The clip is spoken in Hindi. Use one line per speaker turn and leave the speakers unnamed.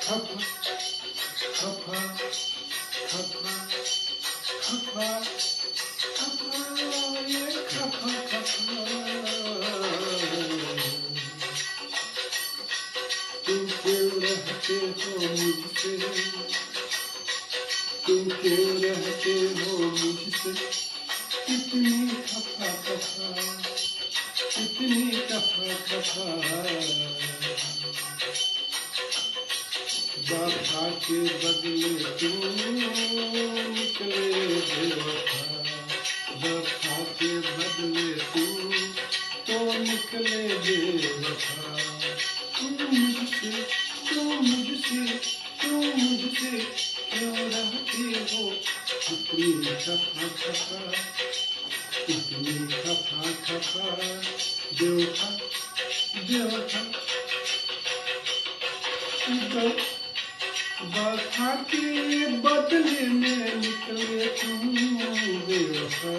खफा खफा खफा खफा खफा ये खफा खफा तुम क्यों रहते हो मुझसे तुम क्यों रहते हो मुझसे कितनी खफा खफा कितनी खफा खफा वफा के बदले तुम निकले बेवफा वफा के बदले तुम तो निकले बेवफा तुम मुझसे क्यों रहते हो कितनी खफा खफा कितनी खफा खफा बेवफा बेवफा वफा के बदले में निकले तुम बेवफा